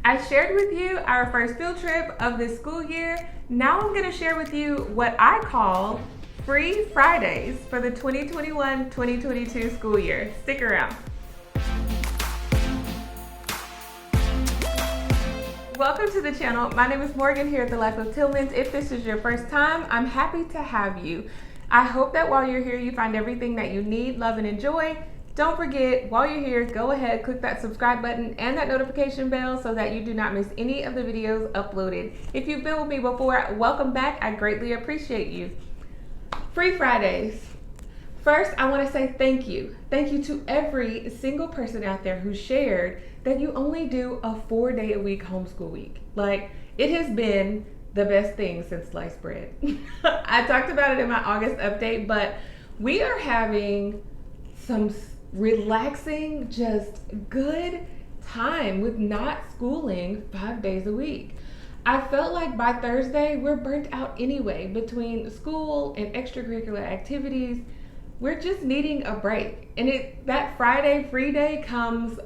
I shared with you our first field trip of this school year. Now I'm going to share with you what I call free Fridays for the 2021-2022 school year. Stick around. Welcome to the channel. My name is Morgan here at The Life of Tillmans. If this is your first time, I'm happy to have you. I hope that while you're here, you find everything that you need, love, and enjoy. Don't forget, while you're here, go ahead, click that subscribe button and that notification bell so that you do not miss any of the videos uploaded. If you've been with me before, welcome back. I greatly appreciate you. Free Fridays. First, I want to say thank you. Thank you to every single person out there who shared that you only do a 4-day-a-week homeschool week. Like, it has been the best thing since sliced bread. I talked about it in my August update, but we are having some relaxing, just good time with not schooling 5 days a week. I felt like by Thursday, we're burnt out anyway. Between school and extracurricular activities, we're just needing a break. And that Friday free day comes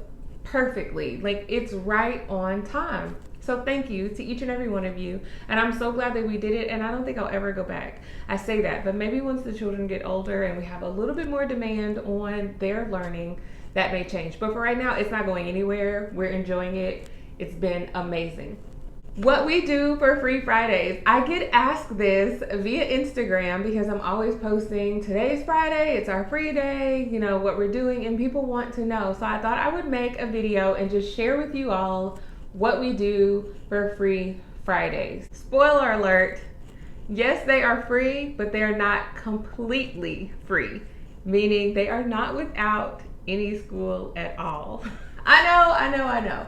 perfectly. Like, it's right on time. So thank you to each and every one of you. And I'm so glad that we did it. And I don't think I'll ever go back. I say that, but maybe once the children get older and we have a little bit more demand on their learning, that may change. But for right now, it's not going anywhere. We're enjoying it. It's been amazing. What we do for Free Fridays. I get asked this via Instagram because I'm always posting, today's Friday, it's our free day, you know, what we're doing, and people want to know. So I thought I would make a video and just share with you all what we do for Free Fridays. Spoiler alert, yes, they are free, but they are not completely free, meaning they are not without any school at all. I know.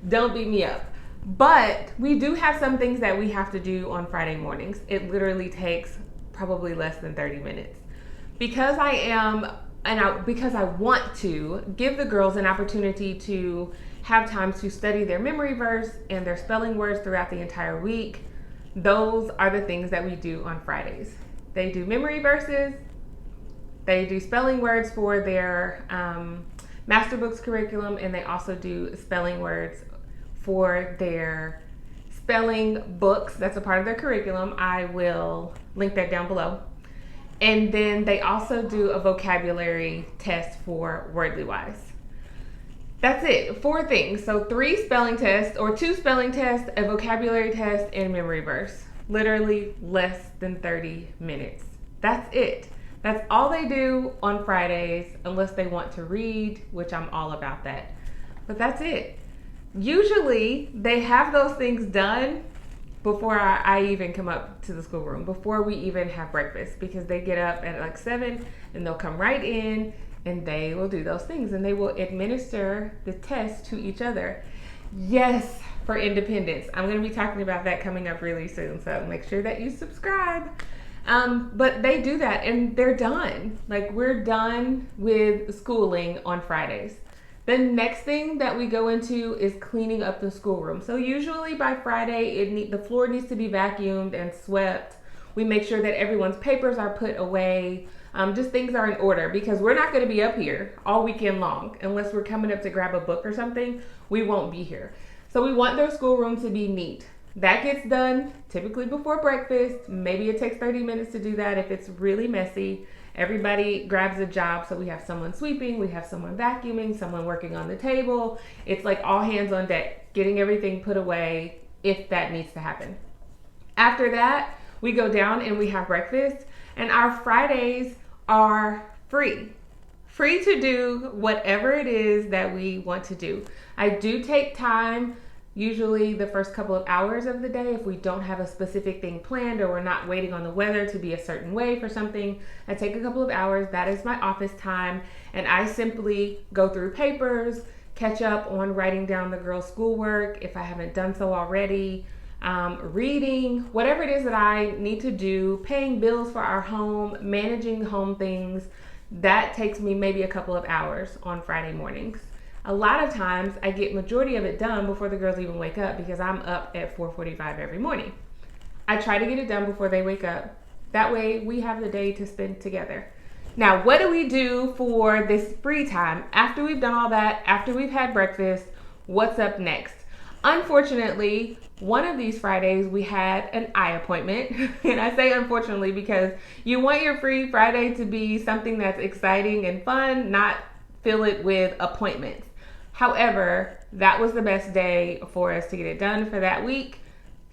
Don't beat me up. But we do have some things that we have to do on Friday mornings. It literally takes probably less than 30 minutes. Because I want to give the girls an opportunity to have time to study their memory verse and their spelling words throughout the entire week, those are the things that we do on Fridays. They do memory verses, they do spelling words for their master books curriculum, and they also do spelling words for their spelling books. That's a part of their curriculum. I will link that down below. And then they also do a vocabulary test for Wordly Wise. That's it, 4 things. So 3 spelling tests or 2 spelling tests, a vocabulary test, and memory verse. Literally less than 30 minutes. That's it. That's all they do on Fridays, unless they want to read, which I'm all about that. But that's it. Usually they have those things done before I even come up to the schoolroom, before we even have breakfast, because they get up at like 7 and they'll come right in and they will do those things and they will administer the test to each other. Yes, for independence. I'm going to be talking about that coming up really soon, so make sure that you subscribe. But they do that and they're done. Like, we're done with schooling on Fridays. The next thing that we go into is cleaning up the schoolroom. So usually by Friday, the floor needs to be vacuumed and swept. We make sure that everyone's papers are put away. Just things are in order, because we're not going to be up here all weekend long. Unless we're coming up to grab a book or something, we won't be here. So we want their schoolroom to be neat. That gets done typically before breakfast. Maybe it takes 30 minutes to do that if it's really messy. Everybody grabs a job, so we have someone sweeping, we have someone vacuuming, someone working on the table. It's like all hands on deck, getting everything put away if that needs to happen. After that, we go down and we have breakfast, and our Fridays are free. Free to do whatever it is that we want to do. I do take time, usually the first couple of hours of the day, if we don't have a specific thing planned or we're not waiting on the weather to be a certain way for something. I take a couple of hours. That is my office time. And I simply go through papers, catch up on writing down the girls' schoolwork if I haven't done so already, reading, whatever it is that I need to do, paying bills for our home, managing home things. That takes me maybe a couple of hours on Friday mornings. A lot of times I get majority of it done before the girls even wake up, because I'm up at 4:45 every morning. I try to get it done before they wake up. That way we have the day to spend together. Now, what do we do for this free time? After we've done all that, after we've had breakfast, what's up next? Unfortunately, one of these Fridays we had an eye appointment. And I say unfortunately because you want your free Friday to be something that's exciting and fun, not fill it with appointments. However, that was the best day for us to get it done for that week.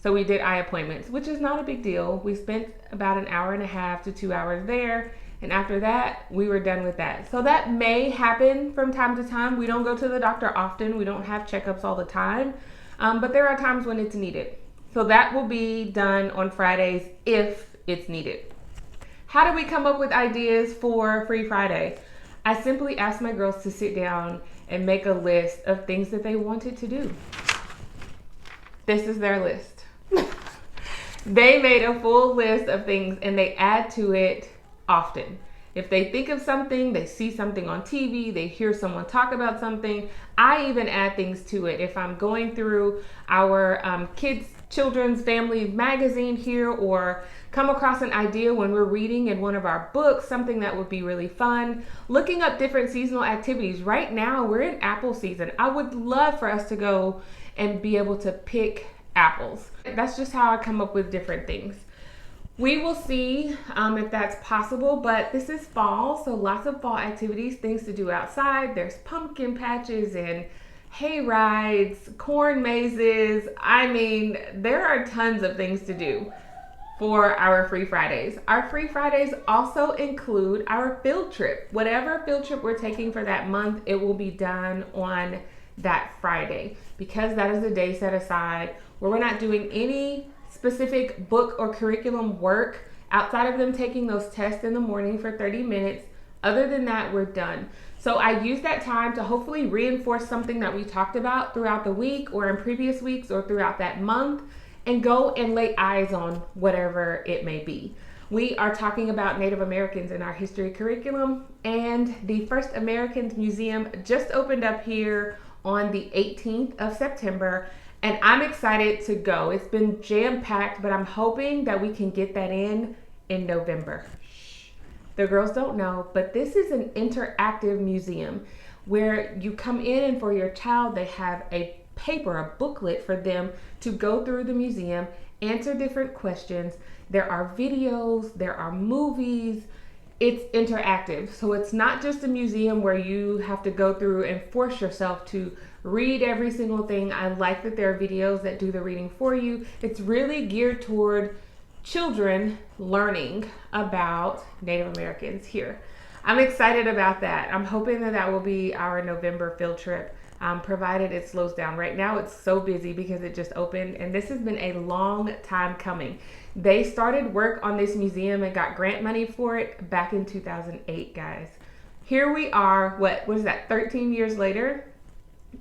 So we did eye appointments, which is not a big deal. We spent about an hour and a half to 2 hours there. And after that, we were done with that. So that may happen from time to time. We don't go to the doctor often. We don't have checkups all the time. But there are times when it's needed. So that will be done on Fridays if it's needed. How do we come up with ideas for Free Friday? I simply asked my girls to sit down and make a list of things that they wanted to do. This is their list. They made a full list of things and they add to it often. If they think of something, they see something on TV, they hear someone talk about something, I even add things to it. If I'm going through our children's family magazine here, or come across an idea when we're reading in one of our books, something that would be really fun, looking up different seasonal activities. Right now, we're in apple season. I would love for us to go and be able to pick apples. That's just how I come up with different things. We will see if that's possible, but this is fall, so lots of fall activities, things to do outside. There's pumpkin patches and hay rides, corn mazes. I mean, there are tons of things to do for our Free Fridays. Our Free Fridays also include our field trip. Whatever field trip we're taking for that month, it will be done on that Friday, because that is a day set aside where we're not doing any specific book or curriculum work outside of them taking those tests in the morning for 30 minutes. Other than that, we're done. So I use that time to hopefully reinforce something that we talked about throughout the week or in previous weeks or throughout that month, and go and lay eyes on whatever it may be. We are talking about Native Americans in our history curriculum, and the First Americans Museum just opened up here on the 18th of September. And I'm excited to go. It's been jam-packed, but I'm hoping that we can get that in November. The girls don't know, but this is an interactive museum where you come in, and for your child, they have a paper, a booklet for them to go through the museum, answer different questions. There are videos, there are movies. It's interactive. So it's not just a museum where you have to go through and force yourself to read every single thing. I like that there are videos that do the reading for you. It's really geared toward children learning about Native Americans here. I'm excited about that. I'm hoping that that will be our November field trip, provided it slows down. Right now it's so busy because it just opened, and this has been a long time coming. They started work on this museum and got grant money for it back in 2008, guys. Here we are, what is that, 13 years later?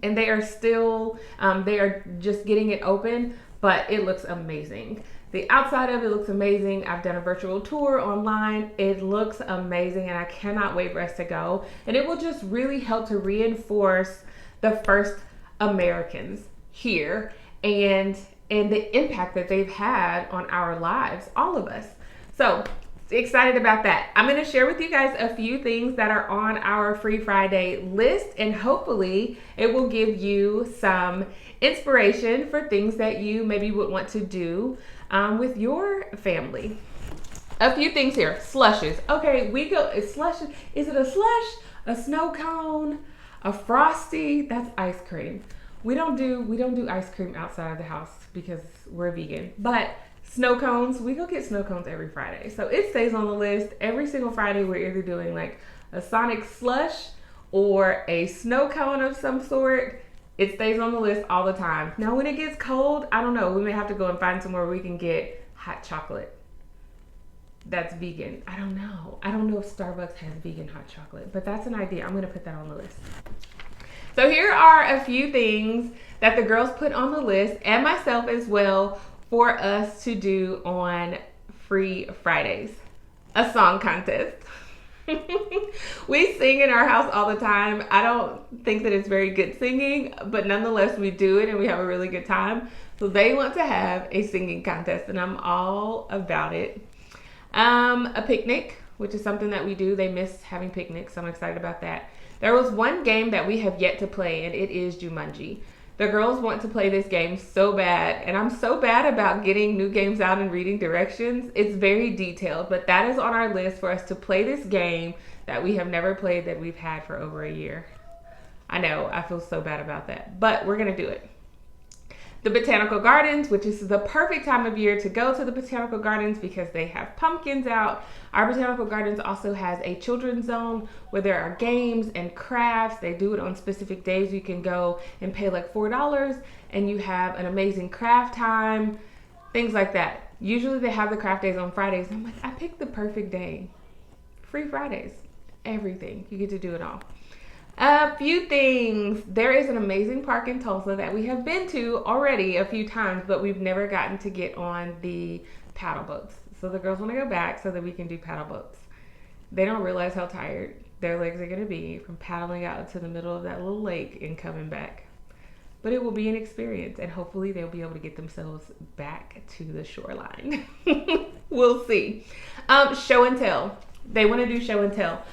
And they are still, they are just getting it open, but it looks amazing. The outside of it looks amazing. I've done a virtual tour online. It looks amazing, and I cannot wait for us to go. And it will just really help to reinforce the first Americans here and the impact that they've had on our lives, all of us. So excited about that. I'm going to share with you guys a few things that are on our Free Friday list, and hopefully it will give you some inspiration for things that you maybe would want to do with your family. A few things here. Slushes. Okay, we go slush. Is it a slush, a snow cone, a Frosty? That's ice cream. We don't do ice cream outside of the house because we're vegan. But snow cones, we go get snow cones every Friday. So it stays on the list. Every single Friday we're either doing like a Sonic slush or a snow cone of some sort. It stays on the list all the time. Now when it gets cold, I don't know, we may have to go and find somewhere we can get hot chocolate that's vegan. I don't know if Starbucks has vegan hot chocolate, but that's an idea. I'm gonna put that on the list. So here are a few things that the girls put on the list, and myself as well, for us to do on Free Fridays. A song contest. We sing in our house all the time. I don't think that it's very good singing, but nonetheless we do it and we have a really good time. So they want to have a singing contest, and I'm all about it. A picnic, which is something that we do. They miss having picnics, so I'm excited about that. There was one game that we have yet to play, and it is Jumanji. The girls want to play this game so bad, and I'm so bad about getting new games out and reading directions. It's very detailed, but that is on our list for us to play this game that we have never played, that we've had for over a year. I know, I feel so bad about that, but we're gonna do it. The Botanical Gardens, which is the perfect time of year to go to the Botanical Gardens because they have pumpkins out. Our Botanical Gardens also has a children's zone where there are games and crafts. They do it on specific days. You can go and pay like $4 and you have an amazing craft time, things like that. Usually they have the craft days on Fridays. And I'm like, I picked the perfect day. Free Fridays, everything. You get to do it all. A few things. There is an amazing park in Tulsa that we have been to already a few times, but we've never gotten to get on the paddle boats. So the girls want to go back so that we can do paddle boats. They don't realize how tired their legs are going to be from paddling out to the middle of that little lake and coming back. But it will be an experience, and hopefully they'll be able to get themselves back to the shoreline. We'll see. Show and tell. They want to do show and tell.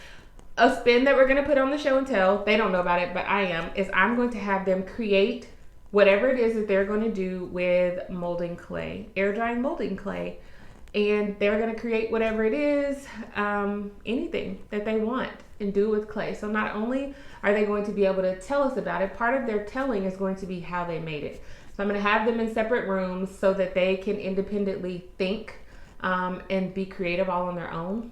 A spin that we're going to put on the show and tell, they don't know about it, but I am, is I'm going to have them create whatever it is that they're going to do with molding clay, air drying molding clay. And they're going to create whatever it is, anything that they want, and do it with clay. So not only are they going to be able to tell us about it, part of their telling is going to be how they made it. So I'm going to have them in separate rooms so that they can independently think and be creative all on their own.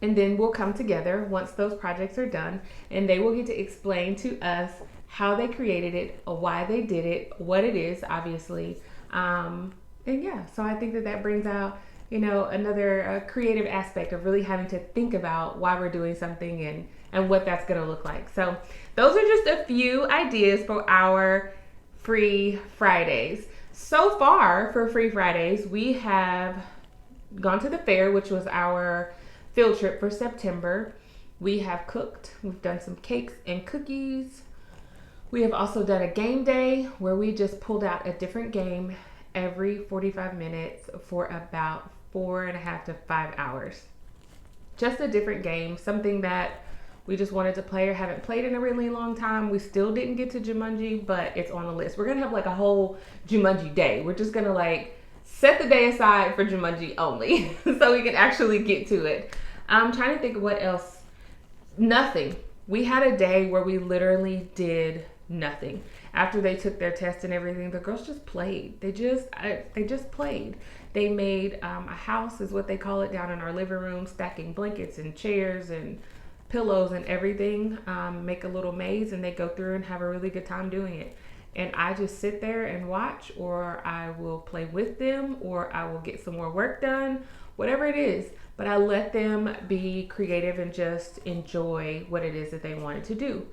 And then we'll come together once those projects are done, and they will get to explain to us how they created it, why they did it, what it is, obviously. And yeah, so I think that that brings out, you know, another creative aspect of really having to think about why we're doing something and what that's going to look like. So those are just a few ideas for our Free Fridays. So far for Free Fridays, we have gone to the fair, which was our field trip for September. We have cooked. We've done some cakes and cookies. We have also done a game day where we just pulled out a different game every 45 minutes for about 4.5 to 5 hours. Just a different game, something that we just wanted to play or haven't played in a really long time. We still didn't get to Jumanji, but it's on the list. We're gonna have like a whole Jumanji day. We're just gonna like set the day aside for Jumanji only so we can actually get to it. I'm trying to think of what else. Nothing. We had a day where we literally did nothing. After they took their test and everything, the girls just played. They just played. They made a house, is what they call it, down in our living room, stacking blankets and chairs and pillows and everything. Make a little maze, and they go through and have a really good time doing it. And I just sit there and watch, or I will play with them, or I will get some more work done, whatever it is. But I let them be creative and just enjoy what it is that they wanted to do.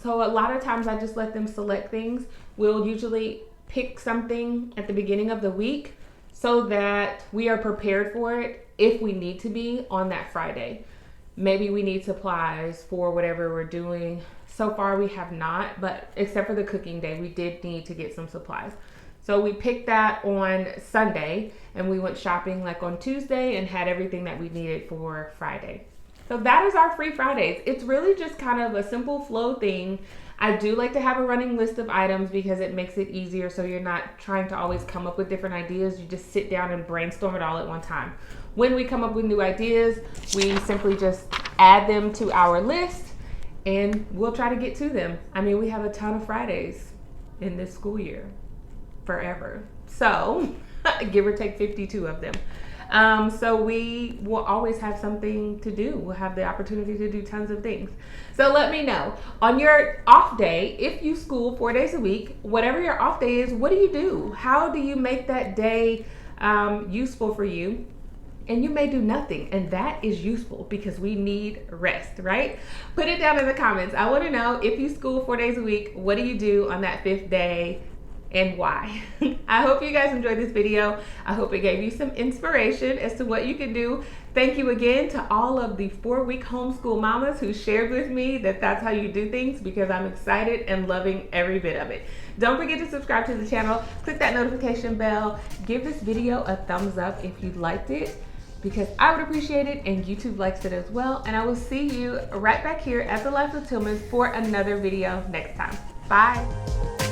So a lot of times I just let them select things. We'll usually pick something at the beginning of the week so that we are prepared for it if we need to be on that Friday. Maybe we need supplies for whatever we're doing. So far we have not, but except for the cooking day, we did need to get some supplies. So we picked that on Sunday, and we went shopping like on Tuesday and had everything that we needed for Friday. So that is our Free Fridays. It's really just kind of a simple flow thing. I do like to have a running list of items because it makes it easier, so you're not trying to always come up with different ideas. You just sit down and brainstorm it all at one time. When we come up with new ideas, we simply just add them to our list and we'll try to get to them. I mean, we have a ton of Fridays in this school year. Forever. So give or take 52 of them. So we will always have something to do. We'll have the opportunity to do tons of things. So let me know on your off day, if you school 4 days a week, whatever your off day is, what do you do? How do you make that day useful for you? And you may do nothing, and that is useful because we need rest, right? Put it down in the comments. I want to know, if you school 4 days a week, what do you do on that 5th day and why? I hope you guys enjoyed this video. I hope it gave you some inspiration as to what you can do. Thank you again to all of the 4-week homeschool mamas who shared with me that that's how you do things, because I'm excited and loving every bit of it. Don't forget to subscribe to the channel, click that notification bell, give this video a thumbs up if you liked it, because I would appreciate it and YouTube likes it as well. And I will see you right back here at The Life of Tillmans for another video next time. Bye.